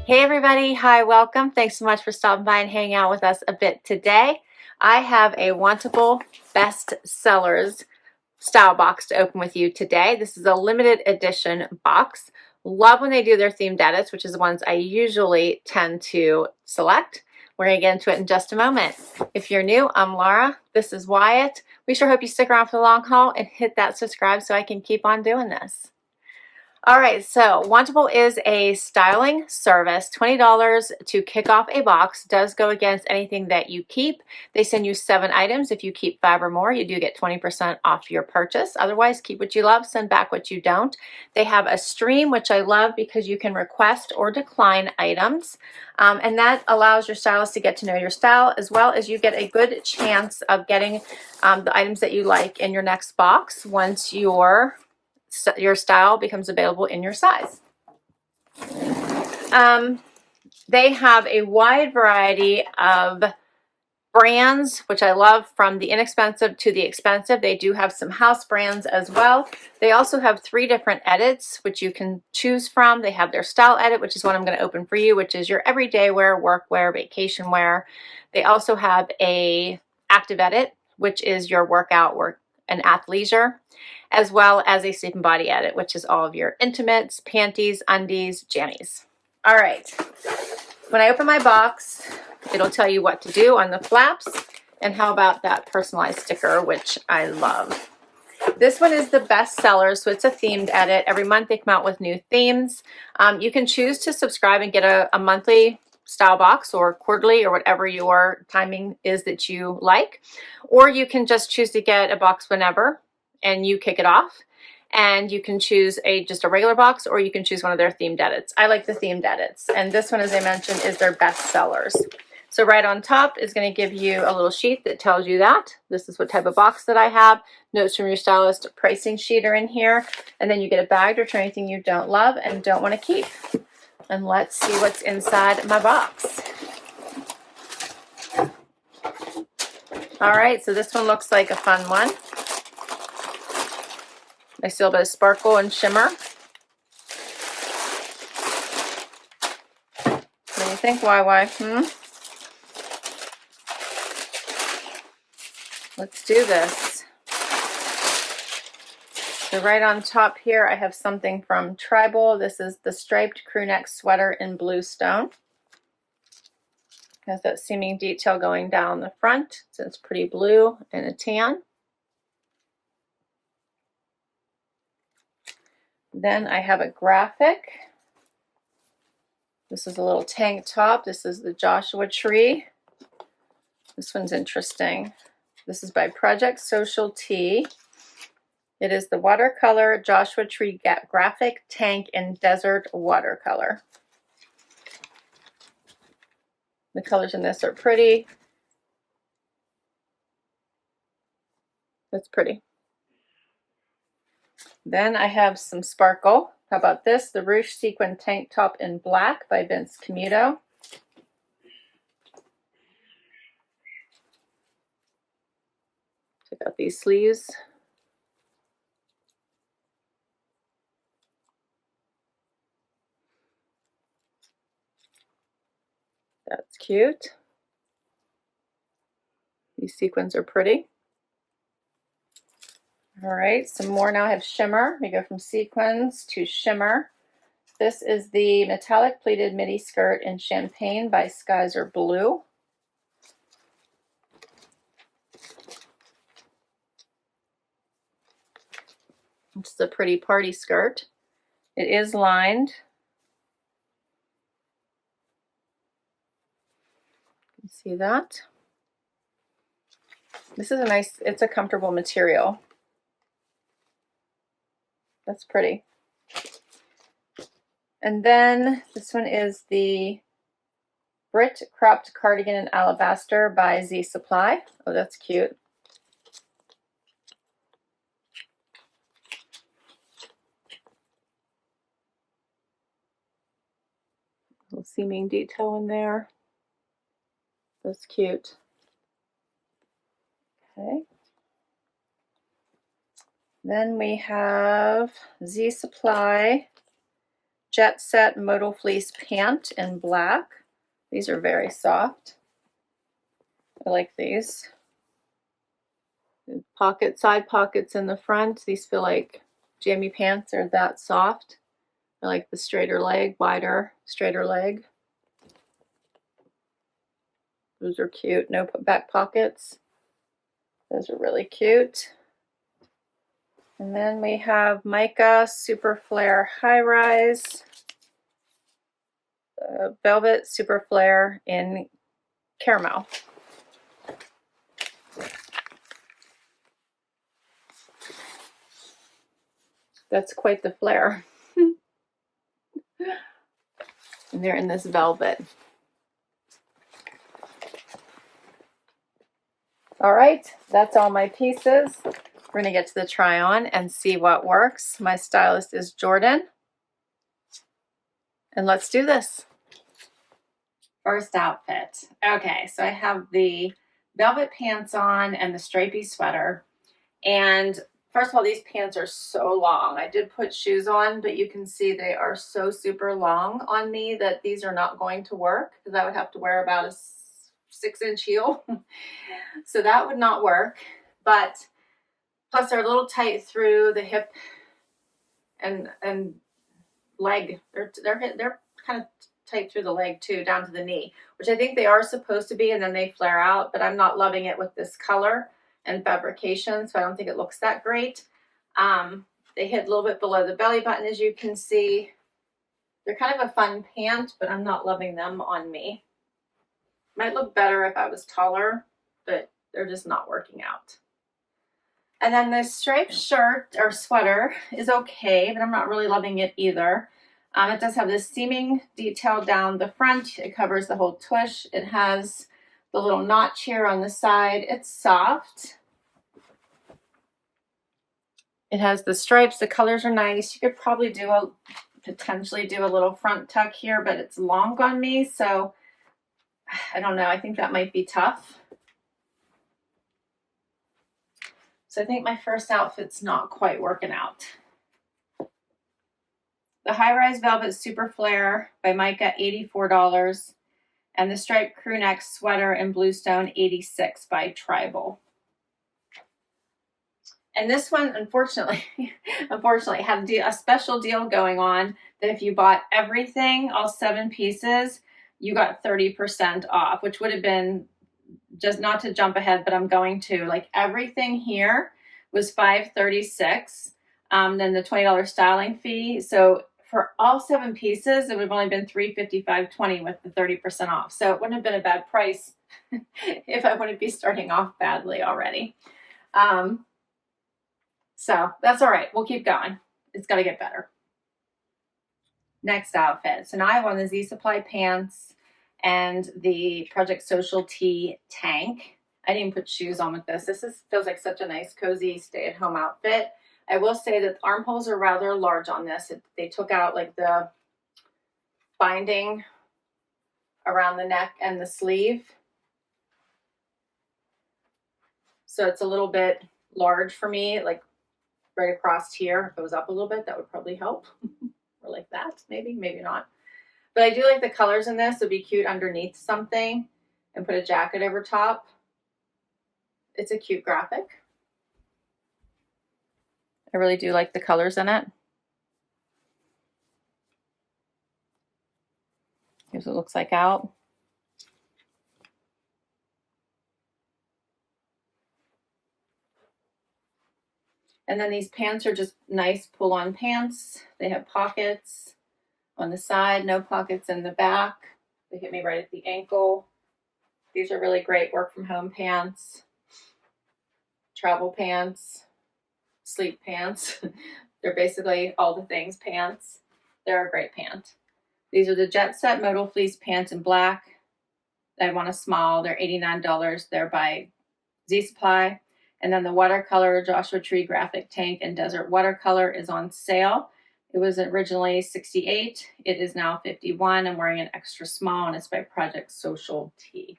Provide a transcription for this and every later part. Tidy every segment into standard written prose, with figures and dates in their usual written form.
Hey everybody, hi, welcome. Thanks so much for stopping by and hanging out with us a bit today. I have a Wantable Best Sellers style box to open with you today. This is a limited edition box. Love when they do their themed edits, which is the ones I usually tend to select. We're going to get into it in just a moment. If you're new, I'm Laura. This is Wyatt. We sure hope you stick around for the long haul and hit that subscribe so I can keep on doing this. All right, so Wantable is a styling service. $20 to kick off a box. Does go against anything that you keep. They send you 7 items. If you keep 5 or more, you do get 20% off your purchase. Otherwise, keep what you love, send back what you don't. They have a stream, which I love because you can request or decline items. And that allows your stylist to get to know your style, as well as you get a good chance of getting the items that you like in your next box once your style becomes available in your size. They have a wide variety of brands, which I love, from the inexpensive to the expensive. They do have some house brands as well. They also have 3 different edits, which you can choose from. They have their style edit, which is what I'm going to open for you, which is your everyday wear, work wear, vacation wear. They also have a active edit, which is your workout, work, and athleisure, as well as a sleep and body edit, which is all of your intimates, panties, undies, jammies. All right, when I open my box, it'll tell you what to do on the flaps, and how about that personalized sticker, which I love. This one is the best seller, so it's a themed edit. Every month they come out with new themes. You can choose to subscribe and get a monthly style box or quarterly or whatever your timing is that you like, or you can just choose to get a box whenever and you kick it off, and you can choose just a regular box, or you can choose one of their themed edits. I like the themed edits, and this one, as I mentioned, is their best sellers. So right on top is going to give you a little sheet that tells you that this is what type of box that I have. Notes from your stylist, pricing sheet are in here, and then you get a bag to return anything you don't love and don't want to keep. And let's see what's inside my box. All right, so this one looks like a fun one. I see a bit of sparkle and shimmer. What do you think, YY? Let's do this. So right on top here, I have something from Tribal. This is the striped crew neck sweater in blue stone. Has that seaming detail going down the front, so it's pretty blue and a tan. Then I have a graphic. This is a little tank top. This is the Joshua Tree. This one's interesting. This is by Project Social Tee. It is the Watercolor Joshua Tree Graphic Tank in Desert Watercolor. The colors in this are pretty. That's pretty. Then I have some sparkle. How about this? The Ruched Sequin Tank Top in Black by Camuto. Check out these sleeves. That's cute. These sequins are pretty. All right, some more now. I have shimmer. We go from sequins to shimmer. This is the metallic pleated midi skirt in Champagne by Skies Are Blue. It's a pretty party skirt. It is lined. You see that? This is a nice, it's a comfortable material. That's pretty. And then this one is the Brit cropped cardigan in alabaster by Z Supply. Oh, that's cute. Little seaming detail in there. That's cute. Okay. Then we have Z Supply Jet Set Modal Fleece Pant in black. These are very soft. I like these. Pocket, side pockets in the front. These feel like jammy pants. They're that soft. I like the straighter leg, wider, straighter leg. Those are cute. No back pockets. Those are really cute. And then we have Mica Super Flare High Rise. Velvet Super Flare in caramel. That's quite the flare. And they're in this velvet. All right, that's all my pieces. We're gonna get to the try on and see what works. My stylist is Jordan. And let's do this. First outfit. Okay, so I have the velvet pants on and the stripy sweater. And first of all, these pants are so long. I did put shoes on, but you can see they are so super long on me that these are not going to work because I would have to wear about a 6-inch heel. So that would not work. But plus they're a little tight through the hip and leg. They're kind of tight through the leg too, down to the knee, which I think they are supposed to be, and then they flare out, but I'm not loving it with this color and fabrication, so I don't think it looks that great. They hit a little bit below the belly button, as you can see. They're kind of a fun pant, but I'm not loving them on me. Might look better if I was taller, but they're just not working out. And then this striped shirt or sweater is okay, but I'm not really loving it either. It does have this seaming detail down the front. It covers the whole tush. It has the little notch here on the side. It's soft. It has the stripes. The colors are nice. You could probably potentially do a little front tuck here, but it's long on me, so I don't know. I think that might be tough. So I think my first outfit's not quite working out. The high-rise velvet super flare by Mica, $84. And the striped crew neck sweater in bluestone, $86 by Tribal. And this one, unfortunately, had a special deal going on that if you bought everything, all 7 pieces, you got 30% off, which would have been, just not to jump ahead, but I'm going to, like everything here was $536. Then the $20 styling fee. So for all 7 pieces, it would have only been $355.20 with the 30% off. So it wouldn't have been a bad price if I wouldn't be starting off badly already. So that's all right. We'll keep going. It's got to get better. Next outfit. So now I have on the Z Supply pants and the Project Social Tee tank. I didn't even put shoes on with this. Feels like such a nice, cozy, stay-at-home outfit. I will say that the armholes are rather large on this. They took out like the binding around the neck and the sleeve. So it's a little bit large for me, like right across here. If it was up a little bit, that would probably help. Or like that, maybe not. But I do like the colors in this. It'd be cute underneath something and put a jacket over top. It's a cute graphic. I really do like the colors in it. Here's what it looks like out. And then these pants are just nice pull-on pants. They have pockets on the side, no pockets in the back. They hit me right at the ankle. These are really great work-from-home pants, travel pants, sleep pants. They're basically all the things pants. They're a great pant. These are the Jet Set Modal Fleece pants in black. I want a small. They're $89. They're by Z Supply. And then the Watercolor Joshua Tree Graphic Tank and Desert Watercolor is on sale. It was originally $68. It is now $51. I'm wearing an extra small, and it's by Project Social Tee.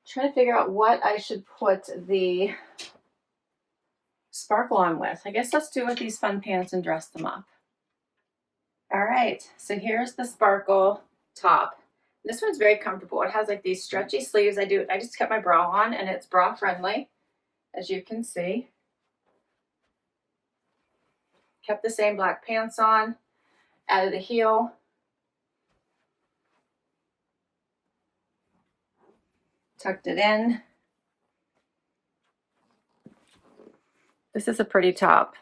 Trying to figure out what I should put the sparkle on with. I guess let's do with these fun pants and dress them up. All right, so here's the sparkle top. This one's very comfortable. It has like these stretchy sleeves. I just kept my bra on and it's bra friendly, as you can see. Kept the same black pants on, added a heel. Tucked it in. This is a pretty top.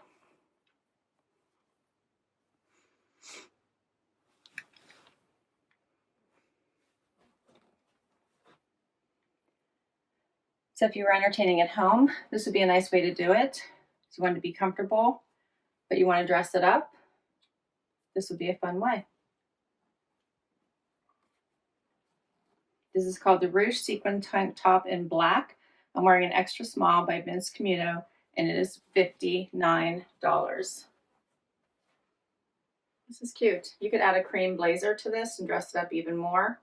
So if you were entertaining at home, this would be a nice way to do it. If you want to be comfortable, but you want to dress it up, this would be a fun way. This is called the Ruched Sequin Tank Top in black. I'm wearing an extra small by Vince Camuto, and it is $59. This is cute. You could add a cream blazer to this and dress it up even more.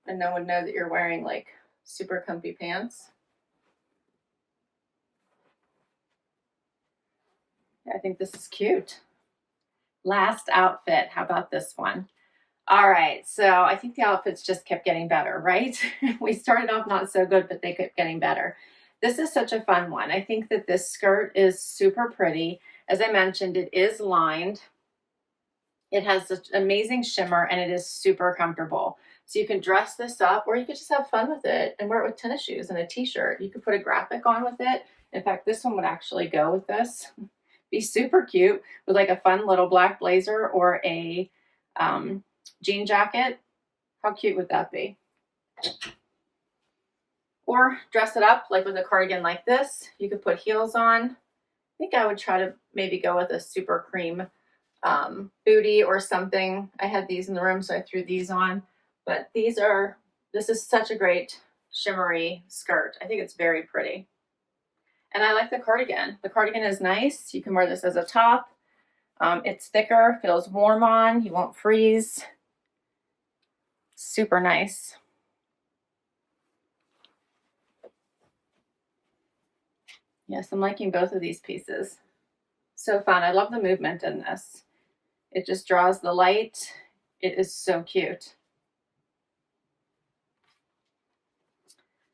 And no one would know that you're wearing like super comfy pants. I think this is cute. Last outfit. How about this one? All right, so I think the outfits just kept getting better, right? We started off not so good, but they kept getting better. This is such a fun one. I think that this skirt is super pretty. As I mentioned, it is lined. It has such amazing shimmer and it is super comfortable. So you can dress this up or you could just have fun with it and wear it with tennis shoes and a t-shirt. You could put a graphic on with it. In fact, this one would actually go with this. Be super cute with like a fun little black blazer or a jean jacket. How cute would that be? Or dress it up like with a cardigan like this. You could put heels on. I think I would try to maybe go with a super cream booty or something. I had these in the room, so I threw these on. But this is such a great shimmery skirt. I think it's very pretty. And I like the cardigan. The cardigan is nice. You can wear this as a top. It's thicker, feels warm on. You won't freeze. Super nice. Yes, I'm liking both of these pieces. So fun. I love the movement in this. It just draws the light. It is so cute.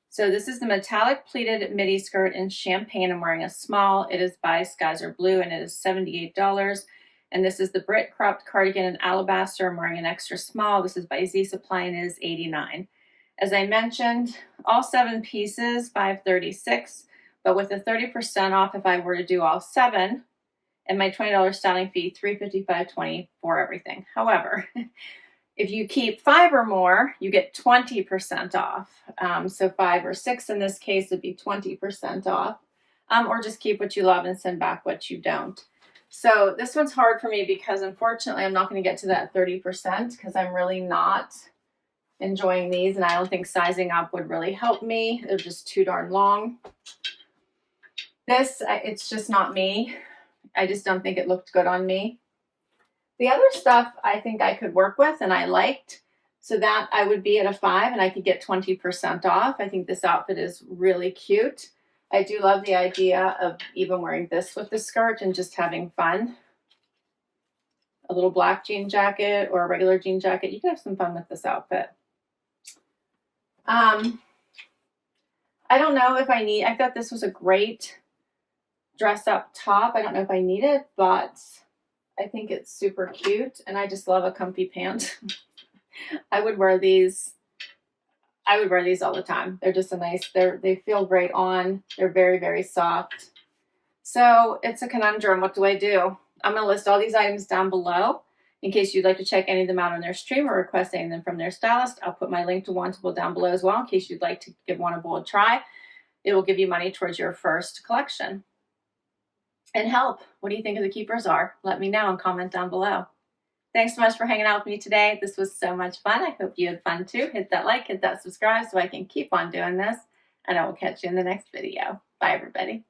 So this is the metallic pleated midi skirt in champagne. I'm wearing a small. It is by Skyzer Blue and it is $78. And this is the Brit cropped cardigan in alabaster. I'm wearing an extra small. This is by Z Supply and it is $89. As I mentioned, all 7 pieces, $536. But with the 30% off, if I were to do all 7, and my $20 styling fee, $355.20 for everything. However, if you keep 5 or more, you get 20% off. So 5 or 6 in this case would be 20% off. Or just keep what you love and send back what you don't. So this one's hard for me because unfortunately I'm not going to get to that 30% because I'm really not enjoying these, and I don't think sizing up would really help me. They're just too darn long. This, it's just not me. I just don't think it looked good on me. The other stuff I think I could work with and I liked, so that I would be at a 5 and I could get 20% off. I think this outfit is really cute. I do love the idea of even wearing this with the skirt and just having fun. A little black jean jacket or a regular jean jacket. You can have some fun with this outfit. I don't know if I thought this was a great dress up top. I don't know if I need it, but I think it's super cute and I just love a comfy pant. I would wear these all the time. They're just they feel great on. They're very, very soft. So it's a conundrum. What do I do? I'm going to list all these items down below in case you'd like to check any of them out on their stream or request any of them from their stylist. I'll put my link to Wantable down below as well in case you'd like to give Wantable a try. It will give you money towards your first collection. And help. What do you think of the keepers are? Let me know and comment down below. Thanks so much for hanging out with me today. This was so much fun. I hope you had fun too. Hit that like, hit that subscribe so I can keep on doing this. And I will catch you in the next video. Bye, everybody.